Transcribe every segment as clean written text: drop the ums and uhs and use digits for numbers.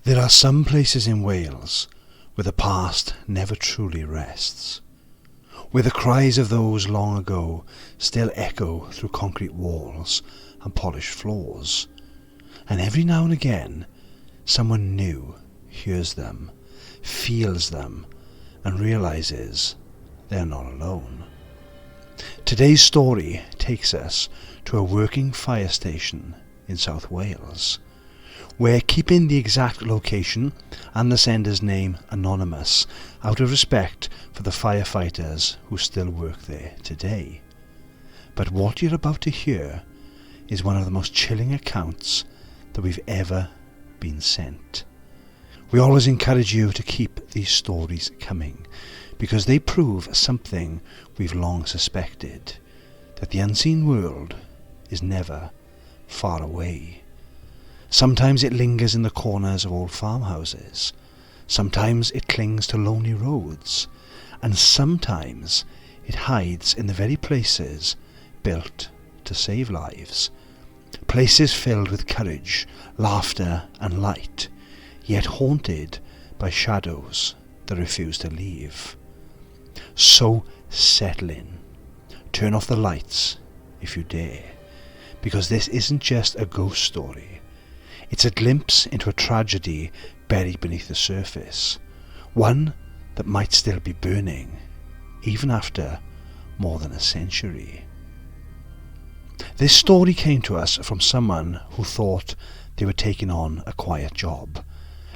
There are some places in Wales where the past never truly rests, where the cries of those long ago still echo through concrete walls and polished floors, and every now and again someone new hears them, feels them, and realises they're not alone. Today's story takes us to a working fire station in South Wales, where keeping the exact location and the sender's name anonymous out of respect for the firefighters who still work there today. But what you're about to hear is one of the most chilling accounts that we've ever been sent. We always encourage you to keep these stories coming, because they prove something we've long suspected, that the unseen world is never far away. Sometimes it lingers in the corners of old farmhouses, sometimes it clings to lonely roads, and sometimes it hides in the very places built to save lives. Places filled with courage, laughter and light, yet haunted by shadows that refuse to leave. So settle in, turn off the lights if you dare, because this isn't just a ghost story. It's a glimpse into a tragedy buried beneath the surface, one that might still be burning, even after more than a century. This story came to us from someone who thought they were taking on a quiet job,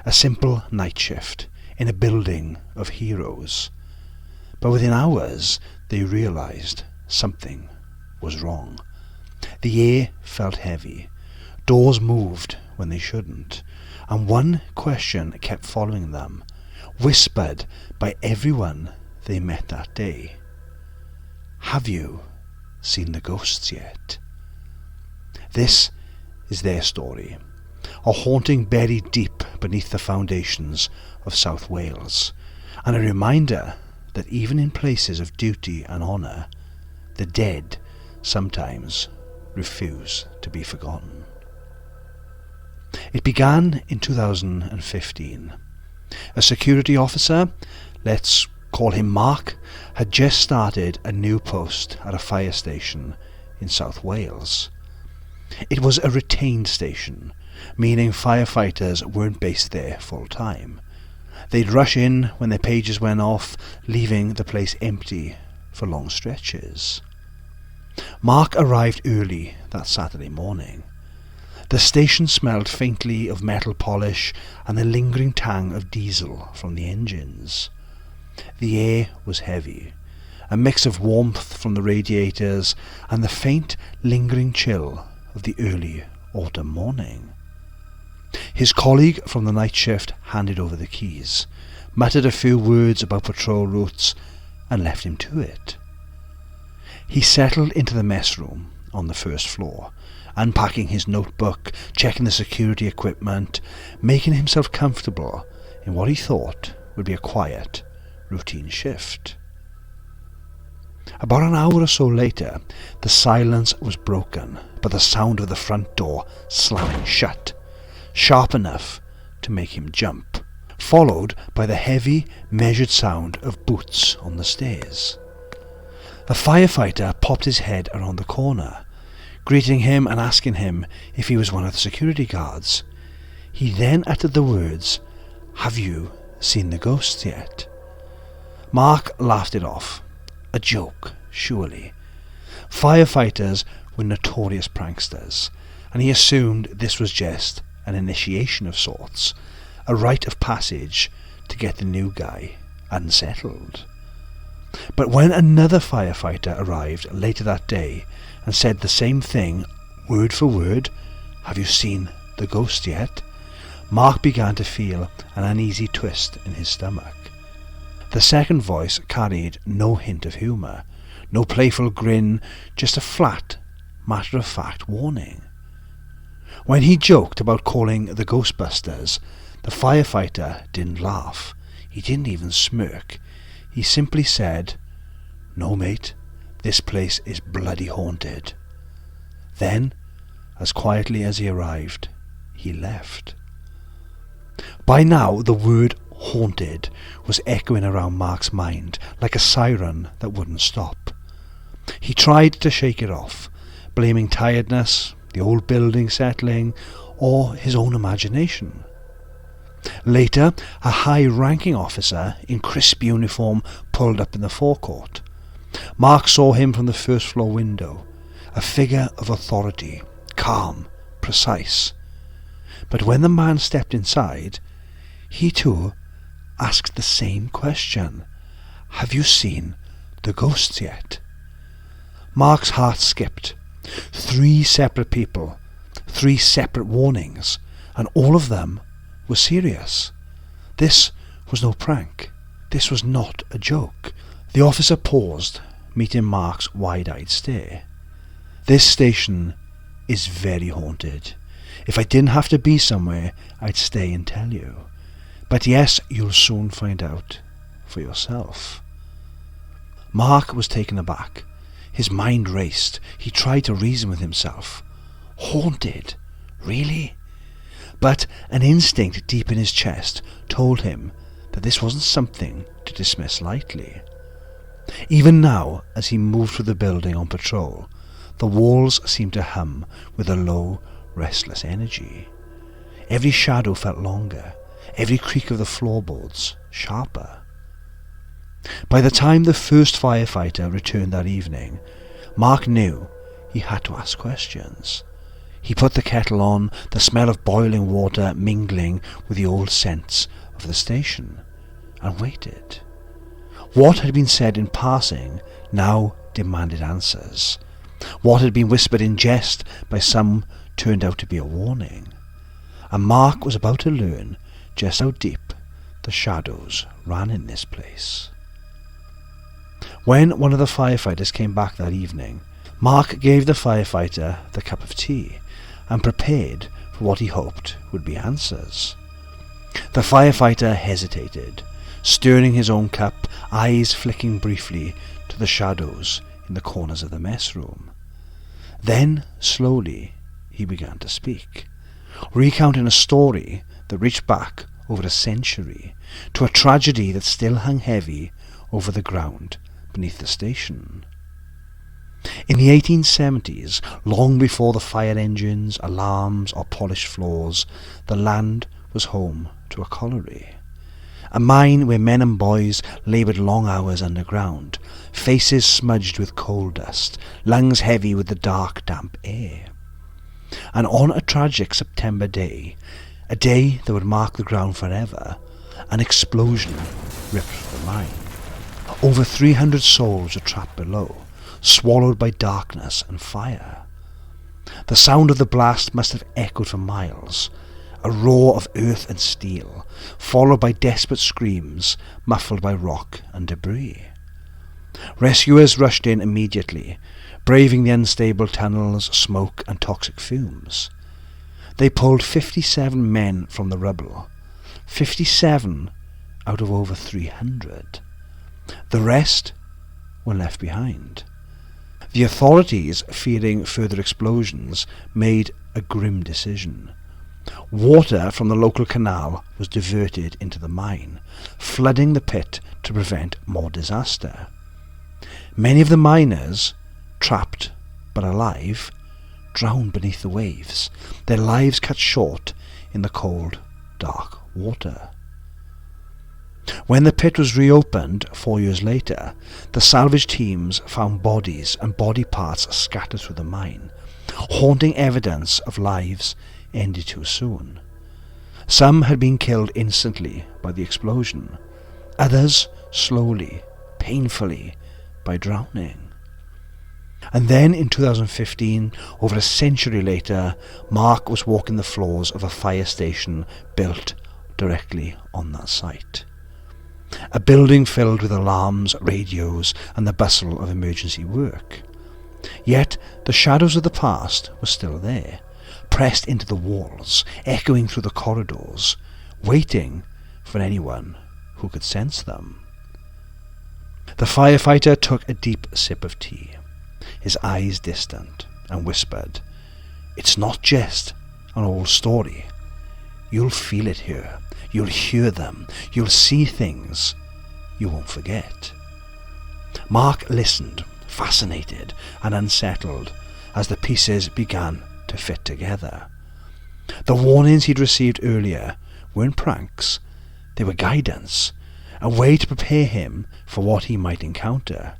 a simple night shift in a building of heroes. But within hours they realised something was wrong. The air felt heavy, doors moved when they shouldn't, and one question kept following them, whispered by everyone they met that day. Have you seen the ghosts yet? This is their story, a haunting buried deep beneath the foundations of South Wales, and a reminder that even in places of duty and honour, the dead sometimes refuse to be forgotten. It began in 2015. A security officer, let's call him Mark, had just started a new post at a fire station in South Wales. It was a retained station, meaning firefighters weren't based there full time. They'd rush in when their pages went off, leaving the place empty for long stretches. Mark arrived early that Saturday morning. The station smelled faintly of metal polish and the lingering tang of diesel from the engines. The air was heavy, a mix of warmth from the radiators and the faint, lingering chill of the early autumn morning. His colleague from the night shift handed over the keys, muttered a few words about patrol routes, and left him to it. He settled into the mess room on the first floor, unpacking his notebook, checking the security equipment, making himself comfortable in what he thought would be a quiet, routine shift. About an hour or so later, the silence was broken by the sound of the front door slamming shut, sharp enough to make him jump, followed by the heavy, measured sound of boots on the stairs. A firefighter popped his head around the corner, greeting him and asking him if he was one of the security guards. He then uttered the words, "Have you seen the ghosts yet?" Mark laughed it off. A joke, surely. Firefighters were notorious pranksters, and he assumed this was just an initiation of sorts, a rite of passage to get the new guy unsettled. But when another firefighter arrived later that day and said the same thing, word for word, "Have you seen the ghost yet?" Mark began to feel an uneasy twist in his stomach. The second voice carried no hint of humour, no playful grin, just a flat, matter-of-fact warning. When he joked about calling the Ghostbusters, the firefighter didn't laugh. He didn't even smirk. He simply said, "No, mate, this place is bloody haunted." Then, as quietly as he arrived, he left. By now the word haunted was echoing around Mark's mind like a siren that wouldn't stop. He tried to shake it off, blaming tiredness, the old building settling, or his own imagination. Later, a high-ranking officer in crisp uniform pulled up in the forecourt. Mark saw him from the first-floor window, a figure of authority, calm, precise. But when the man stepped inside, he too asked the same question. "Have you seen the ghosts yet?" Mark's heart skipped. 3 separate people, 3 separate warnings, and all of them were serious. This was no prank. This was not a joke. The officer paused, meeting Mark's wide-eyed stare. "This station is very haunted. If I didn't have to be somewhere, I'd stay and tell you. But yes, you'll soon find out for yourself." Mark was taken aback. His mind raced. He tried to reason with himself. Haunted? Really? But an instinct deep in his chest told him that this wasn't something to dismiss lightly. Even now, as he moved through the building on patrol, the walls seemed to hum with a low, restless energy. Every shadow felt longer, every creak of the floorboards sharper. By the time the first firefighter returned that evening, Mark knew he had to ask questions. He put the kettle on, the smell of boiling water mingling with the old scents of the station, and waited. What had been said in passing now demanded answers. What had been whispered in jest by some turned out to be a warning. And Mark was about to learn just how deep the shadows ran in this place. When one of the firefighters came back that evening, Mark gave the firefighter the cup of tea and prepared for what he hoped would be answers. The firefighter hesitated, stirring his own cup, eyes flicking briefly to the shadows in the corners of the mess room. Then, slowly, he began to speak, recounting a story that reached back over a century to a tragedy that still hung heavy over the ground beneath the station. In the 1870s, long before the fire engines, alarms or polished floors, the land was home to a colliery. A mine where men and boys laboured long hours underground, faces smudged with coal dust, lungs heavy with the dark, damp air. And on a tragic September day, a day that would mark the ground forever, an explosion ripped the mine. Over 300 souls were trapped below, swallowed by darkness and fire. The sound of the blast must have echoed for miles, a roar of earth and steel, followed by desperate screams muffled by rock and debris. Rescuers rushed in immediately, braving the unstable tunnels, smoke and toxic fumes. They pulled 57 men from the rubble, 57 out of over 300. The rest were left behind. The authorities, fearing further explosions, made a grim decision. Water from the local canal was diverted into the mine, flooding the pit to prevent more disaster. Many of the miners, trapped but alive, drowned beneath the waves, their lives cut short in the cold, dark water. When the pit was reopened 4 years later, the salvage teams found bodies and body parts scattered through the mine, haunting evidence of lives ended too soon. Some had been killed instantly by the explosion, others slowly, painfully, by drowning. And then in 2015, over a century later, Mark was walking the floors of a fire station built directly on that site. A building filled with alarms, radios, and the bustle of emergency work. Yet the shadows of the past were still there, pressed into the walls, echoing through the corridors, waiting for anyone who could sense them. The firefighter took a deep sip of tea, his eyes distant, and whispered, "It's not just an old story. You'll feel it here. You'll hear them. You'll see things you won't forget. Mark listened, fascinated and unsettled, as the pieces began to fit together. The warnings he'd received earlier weren't pranks, they were guidance, a way to prepare him for what he might encounter,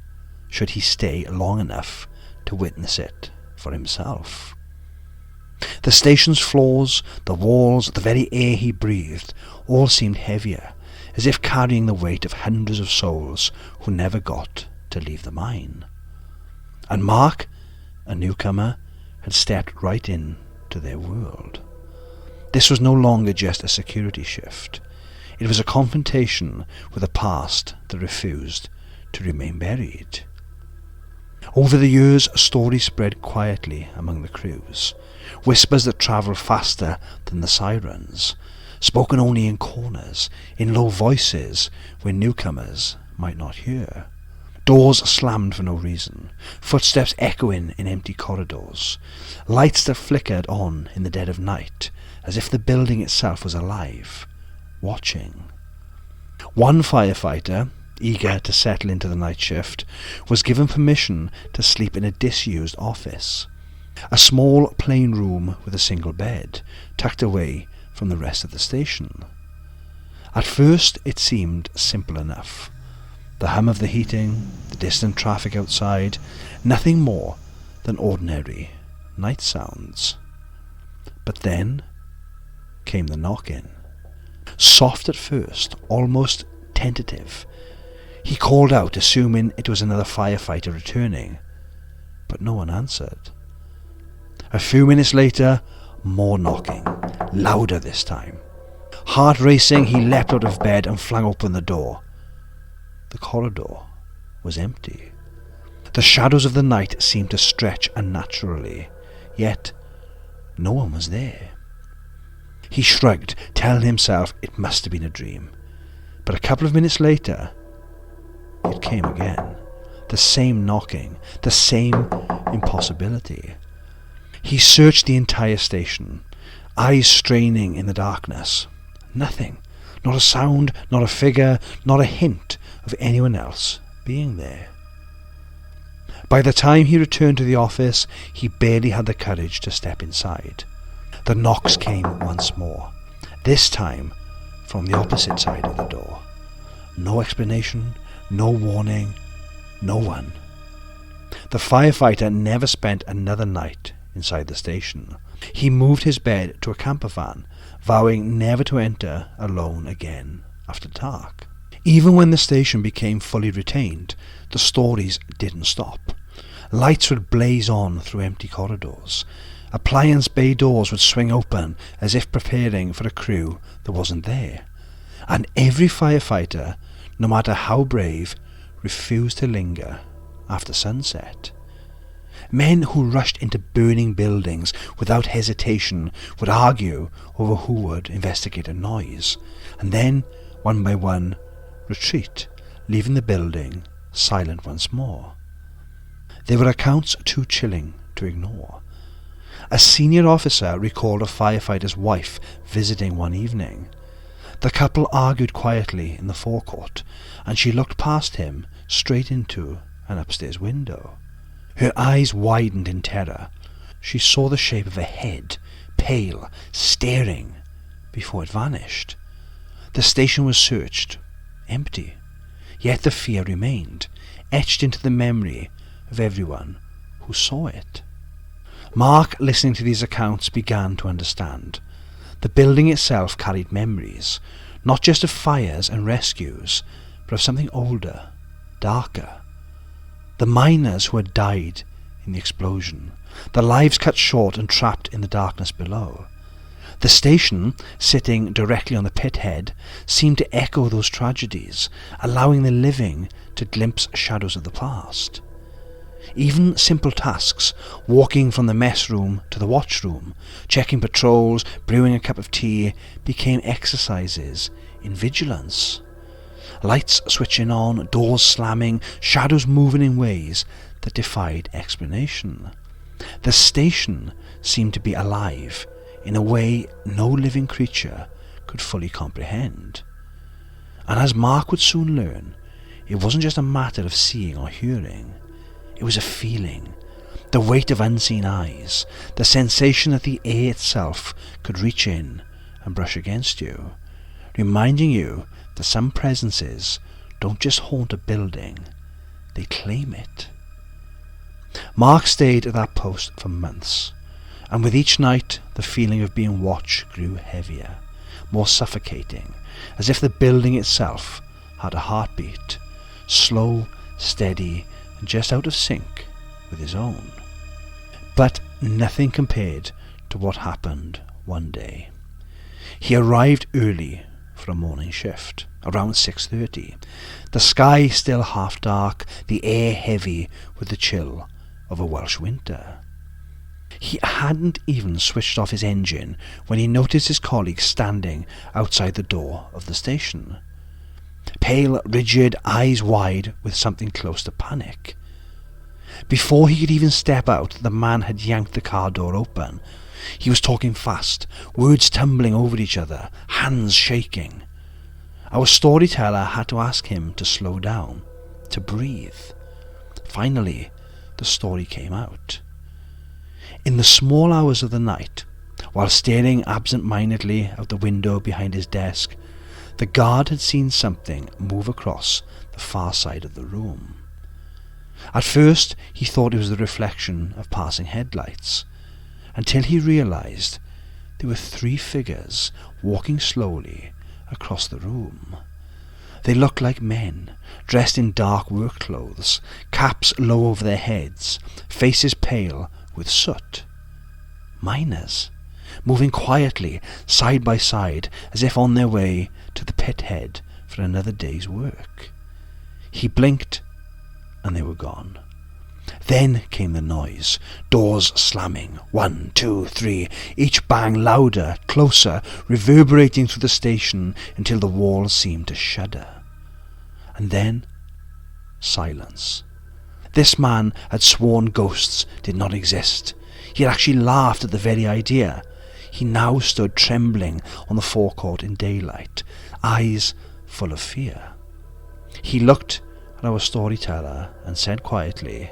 should he stay long enough to witness it for himself. The station's floors, the walls, the very air he breathed, all seemed heavier, as if carrying the weight of hundreds of souls who never got to leave the mine. And Mark, a newcomer, had stepped right into their world. This was no longer just a security shift. It was a confrontation with a past that refused to remain buried. Over the years, stories spread quietly among the crews, whispers that travelled faster than the sirens, spoken only in corners, in low voices where newcomers might not hear. Doors slammed for no reason, footsteps echoing in empty corridors, lights that flickered on in the dead of night, as if the building itself was alive, watching. One firefighter, eager to settle into the night shift, was given permission to sleep in a disused office, a small plain room with a single bed, tucked away from the rest of the station. At first it seemed simple enough. The hum of the heating, the distant traffic outside, nothing more than ordinary night sounds. But then came the knock-in. Soft at first, almost tentative. He called out, assuming it was another firefighter returning, but no one answered. A few minutes later, more knocking, louder this time. Heart racing, he leapt out of bed and flung open the door. The corridor was empty. The shadows of the night seemed to stretch unnaturally, yet no one was there. He shrugged, telling himself it must have been a dream. But a couple of minutes later, it came again. The same knocking, the same impossibility. He searched the entire station, eyes straining in the darkness. Nothing. Not a sound, not a figure, not a hint of anyone else being there. By the time he returned to the office, he barely had the courage to step inside. The knocks came once more, this time from the opposite side of the door. No explanation, no warning, no one. The firefighter never spent another night inside the station. He moved his bed to a camper van, vowing never to enter alone again after dark. Even when the station became fully retained, the stories didn't stop. Lights would blaze on through empty corridors. Appliance bay doors would swing open as if preparing for a crew that wasn't there. And every firefighter, no matter how brave, refused to linger after sunset. Men who rushed into burning buildings without hesitation would argue over who would investigate a noise, and then, one by one, retreat, leaving the building silent once more. There were accounts too chilling to ignore. A senior officer recalled a firefighter's wife visiting one evening. The couple argued quietly in the forecourt, and she looked past him straight into an upstairs window. Her eyes widened in terror. She saw the shape of a head, pale, staring, before it vanished. The station was searched, empty, yet the fear remained, etched into the memory of everyone who saw it. Mark, listening to these accounts, began to understand. The building itself carried memories, not just of fires and rescues, but of something older, darker. The miners who had died in the explosion, their lives cut short and trapped in the darkness below. The station, sitting directly on the pit head, seemed to echo those tragedies, allowing the living to glimpse shadows of the past. Even simple tasks, walking from the mess room to the watch room, checking patrols, brewing a cup of tea, became exercises in vigilance. Lights switching on, doors slamming, shadows moving in ways that defied explanation. The station seemed to be alive in a way no living creature could fully comprehend. And as Mark would soon learn, it wasn't just a matter of seeing or hearing. It was a feeling, the weight of unseen eyes, the sensation that the air itself could reach in and brush against you, reminding you that some presences don't just haunt a building, they claim it. Mark stayed at that post for months, and with each night the feeling of being watched grew heavier, more suffocating, as if the building itself had a heartbeat, slow, steady, and just out of sync with his own. But nothing compared to what happened one day. He arrived early for a morning shift, around 6:30, the sky still half dark, the air heavy with the chill of a Welsh winter. He hadn't even switched off his engine when he noticed his colleague standing outside the door of the station. Pale, rigid, eyes wide with something close to panic. Before he could even step out, the man had yanked the car door open. He was talking fast, words tumbling over each other, hands shaking. Our storyteller had to ask him to slow down, to breathe. Finally, the story came out. In the small hours of the night, while staring absent-mindedly out the window behind his desk, the guard had seen something move across the far side of the room. At first he thought it was the reflection of passing headlights, until he realized there were 3 figures walking slowly across the room. They looked like men, dressed in dark work clothes, caps low over their heads, faces pale with soot. Miners, moving quietly, side by side, as if on their way to the pit head for another day's work. He blinked, and they were gone. Then came the noise, doors slamming, 1, 2, 3, each bang louder, closer, reverberating through the station until the walls seemed to shudder. And then, silence. This man had sworn ghosts did not exist. He had actually laughed at the very idea. He now stood trembling on the forecourt in daylight, eyes full of fear. He looked at our storyteller and said quietly,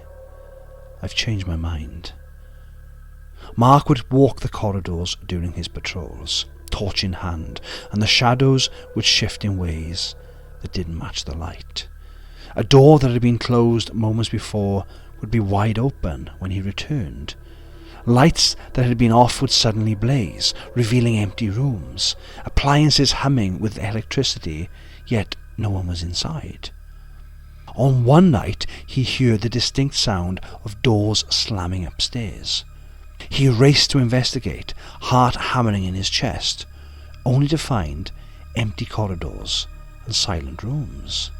"I've changed my mind." Mark would walk the corridors during his patrols, torch in hand, and the shadows would shift in ways that didn't match the light. A door that had been closed moments before would be wide open when he returned. Lights that had been off would suddenly blaze, revealing empty rooms, appliances humming with electricity, yet no one was inside. On one night he heard the distinct sound of doors slamming upstairs. He raced to investigate, heart hammering in his chest, only to find empty corridors and silent rooms.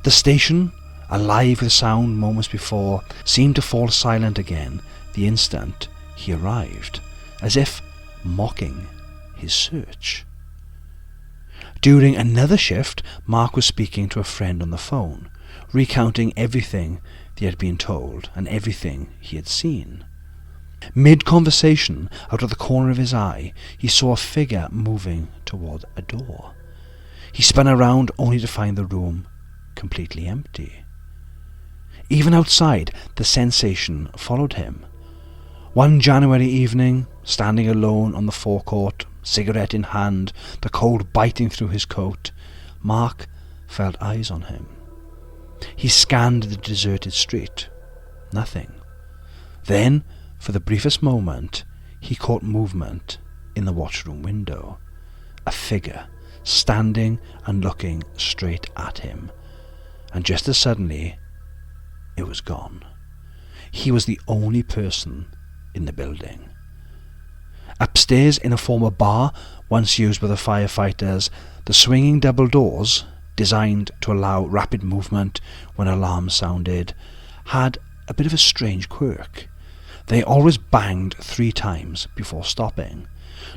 The station, alive with sound moments before, seemed to fall silent again the instant he arrived, as if mocking his search. During another shift, Mark was speaking to a friend on the phone, recounting everything he had been told and everything he had seen. Mid-conversation, out of the corner of his eye, he saw a figure moving toward a door. He spun around only to find the room completely empty. Even outside, the sensation followed him. One January evening, standing alone on the forecourt, cigarette in hand, the cold biting through his coat, Mark felt eyes on him. He scanned the deserted street. Nothing. Then, for the briefest moment, he caught movement in the watchroom window. A figure, standing and looking straight at him. And just as suddenly, it was gone. He was the only person in the building. Upstairs in a former bar, once used by the firefighters, the swinging double doors, designed to allow rapid movement when alarms sounded, had a bit of a strange quirk. They always banged 3 times before stopping,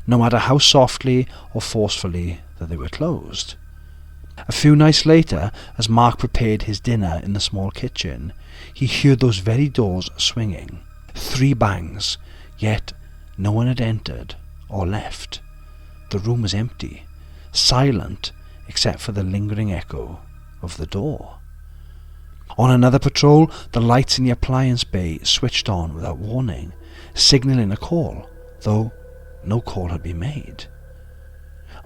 no matter how softly or forcefully that they were closed. A few nights later, as Mark prepared his dinner in the small kitchen, he heard those very doors swinging. 3 bangs, yet no one had entered or left. the room was empty, silent except for the lingering echo of the door. On another patrol, the lights in the appliance bay switched on without warning, signalling a call, though no call had been made.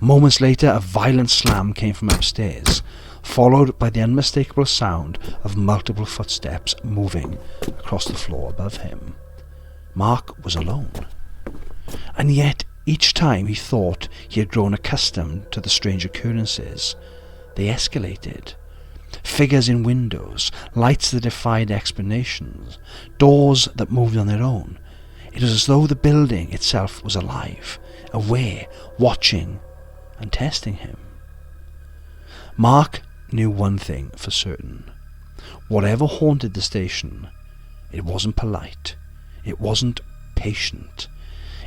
Moments later, a violent slam came from upstairs, followed by the unmistakable sound of multiple footsteps moving across the floor above him. Mark was alone. And yet, each time he thought he had grown accustomed to the strange occurrences, they escalated. Figures in windows, lights that defied explanations, doors that moved on their own. It was as though the building itself was alive, aware, watching, and testing him. Mark knew one thing for certain. Whatever haunted the station, it wasn't polite. It wasn't patient.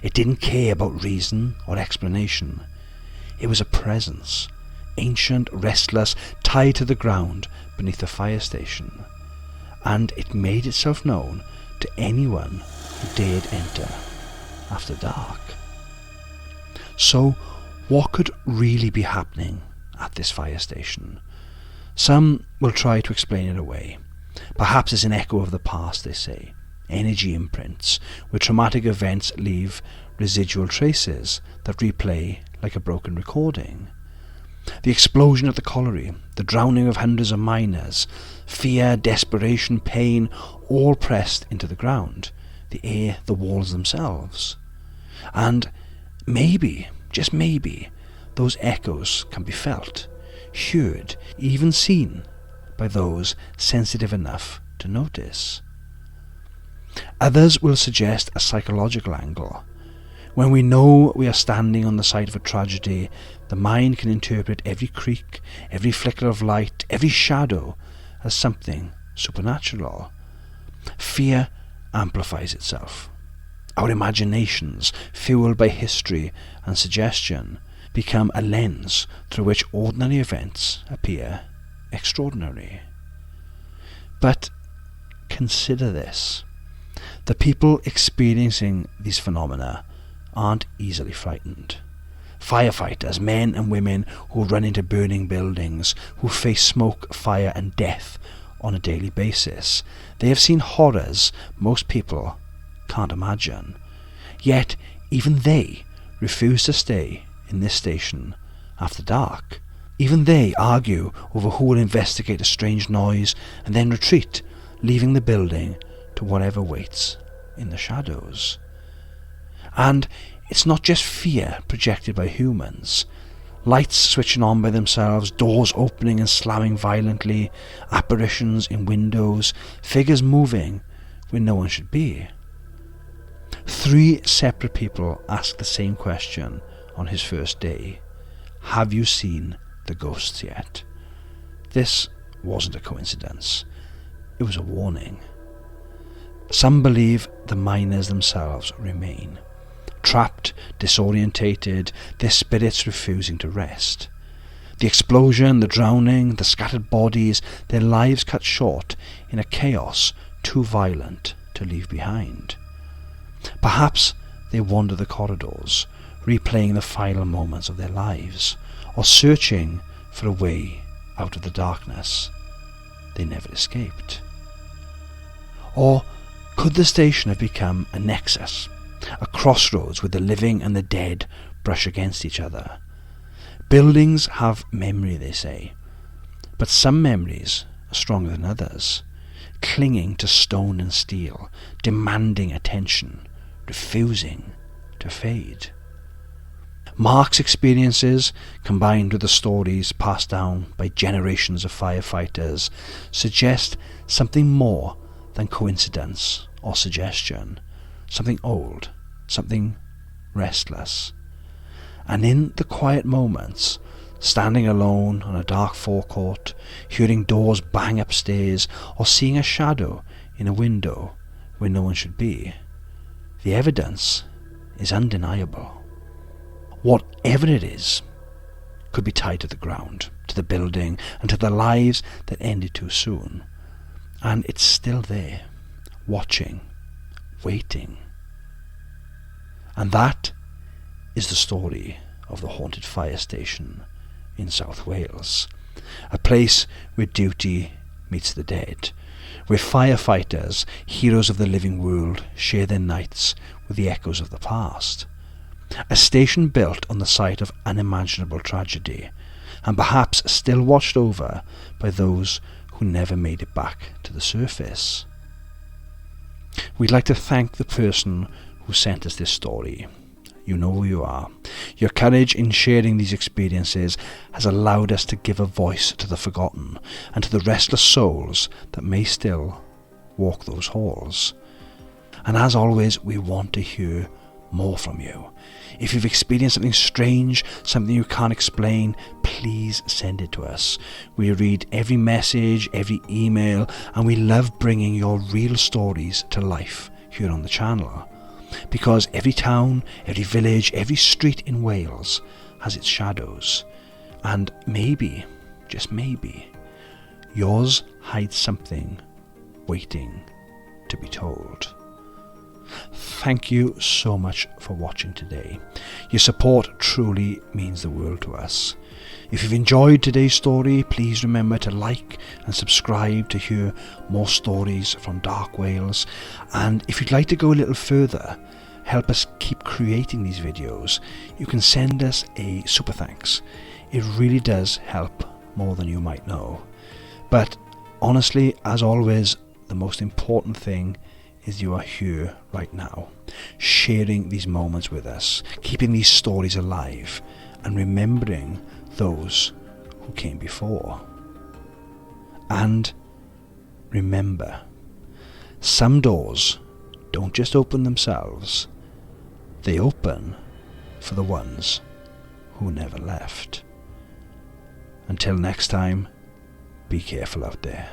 It didn't care about reason or explanation. It was a presence, ancient, restless, tied to the ground beneath the fire station, and it made itself known to anyone who dared enter after dark. So, what could really be happening at this fire station? Some will try to explain it away. Perhaps it's an echo of the past, they say. Energy imprints, where traumatic events leave residual traces that replay like a broken recording. The explosion at the colliery, the drowning of hundreds of miners, fear, desperation, pain, all pressed into the ground, the air, the walls themselves. And maybe, just maybe, those echoes can be felt, heard, even seen by those sensitive enough to notice. Others will suggest a psychological angle. When we know we are standing on the site of a tragedy, the mind can interpret every creak, every flicker of light, every shadow as something supernatural. Fear amplifies itself. Our imaginations, fueled by history and suggestion, become a lens through which ordinary events appear extraordinary. But consider this. The people experiencing these phenomena aren't easily frightened. Firefighters, men and women who run into burning buildings, who face smoke, fire and death on a daily basis. They have seen horrors most people can't imagine. Yet even they refuse to stay in this station after dark. Even they argue over who will investigate a strange noise and then retreat, leaving the building to whatever waits in the shadows. And it's not just fear projected by humans. Lights switching on by themselves, doors opening and slamming violently, apparitions in windows, figures moving where no one should be. 3 separate people asked the same question on his first day. Have you seen the ghosts yet? This wasn't a coincidence. It was a warning. Some believe the miners themselves remain. Trapped, disorientated, their spirits refusing to rest. The explosion, the drowning, the scattered bodies, their lives cut short in a chaos too violent to leave behind. Perhaps they wander the corridors, replaying the final moments of their lives, or searching for a way out of the darkness they never escaped. Or could the station have become a nexus, a crossroads where the living and the dead brush against each other? Buildings have memory, they say, but some memories are stronger than others, clinging to stone and steel, demanding attention, refusing to fade. Mark's experiences, combined with the stories passed down by generations of firefighters, suggest something more than coincidence or suggestion, something old, something restless. And in the quiet moments, standing alone on a dark forecourt, hearing doors bang upstairs, or seeing a shadow in a window where no one should be, the evidence is undeniable. Whatever it is could be tied to the ground, to the building, and to the lives that ended too soon. And it's still there, watching, waiting. And that is the story of the haunted fire station in South Wales, a place where duty meets the dead, where firefighters, heroes of the living world, share their nights with the echoes of the past. A station built on the site of unimaginable tragedy, and perhaps still watched over by those who never made it back to the surface. We'd like to thank the person who sent us this story. You know who you are. Your courage in sharing these experiences has allowed us to give a voice to the forgotten and to the restless souls that may still walk those halls. And as always, we want to hear more from you. If you've experienced something strange, something you can't explain, please send it to us. We read every message, every email, and we love bringing your real stories to life here on the channel. Because every town, every village, every street in Wales has its shadows. And maybe, just maybe, yours hides something waiting to be told. Thank you so much for watching today. Your support truly means the world to us. If you've enjoyed today's story, please remember to like and subscribe to hear more stories from Dark Wales. And if you'd like to go a little further, help us keep creating these videos, you can send us a super thanks. It really does help more than you might know. But honestly, as always, the most important thing is you are here right now, sharing these moments with us, keeping these stories alive, and remembering those who came before. And remember, some doors don't just open themselves, they open for the ones who never left. Until next time, be careful out there.